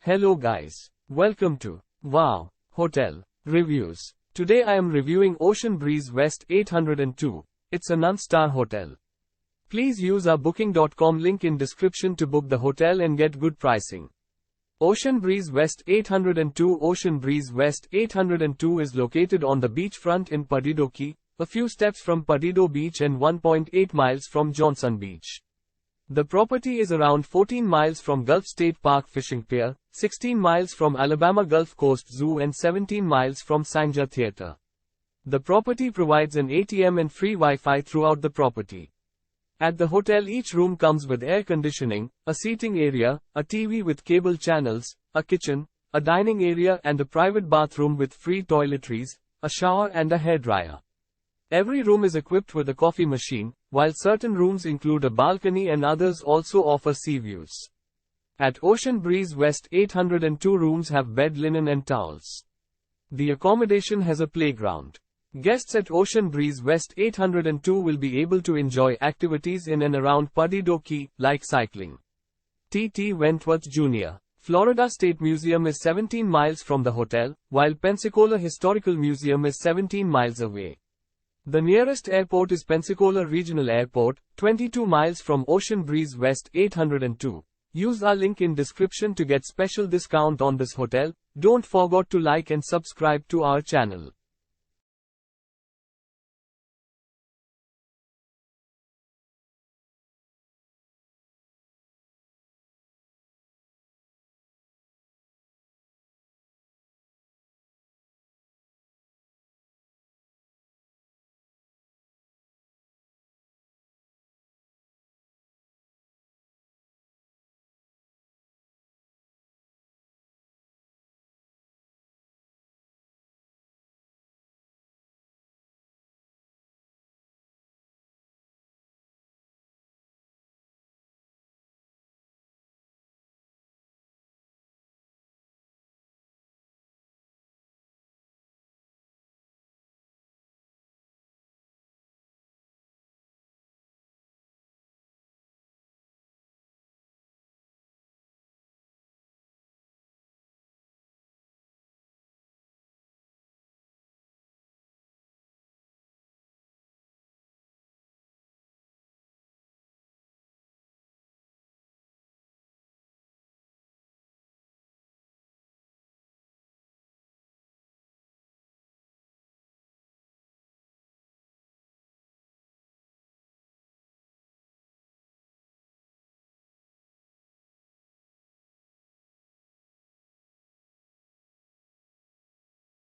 Hello guys. Welcome to Wow Hotel Reviews. Today I am reviewing Ocean Breeze West 802. It's a non-star hotel. Please use our booking.com link in description to book the hotel and get good pricing. Ocean Breeze West 802. Ocean Breeze West 802 is located on the beachfront in Perdido Key, a few steps from Perdido Beach and 1.8 miles from Johnson Beach. The property is around 14 miles from Gulf State Park Fishing Pier, 16 miles from Alabama Gulf Coast Zoo and 17 miles from Saenger Theatre. The property provides an ATM and free Wi-Fi throughout the property. At the hotel, each room comes with air conditioning, a seating area, a TV with cable channels, a kitchen, a dining area and a private bathroom with free toiletries, a shower and a hairdryer. Every room is equipped with a coffee machine, while certain rooms include a balcony and others also offer sea views. At Ocean Breeze West 802 rooms have bed linen and towels. The accommodation has a playground. Guests at Ocean Breeze West 802 will be able to enjoy activities in and around Perdido Key, like cycling. T.T. Wentworth Jr. Florida State Museum is 17 miles from the hotel, while Pensacola Historical Museum is 17 miles away. The nearest airport is Pensacola Regional Airport, 22 miles from Ocean Breeze West 802. Use our link in description to get special discount on this hotel. Don't forget to like and subscribe to our channel.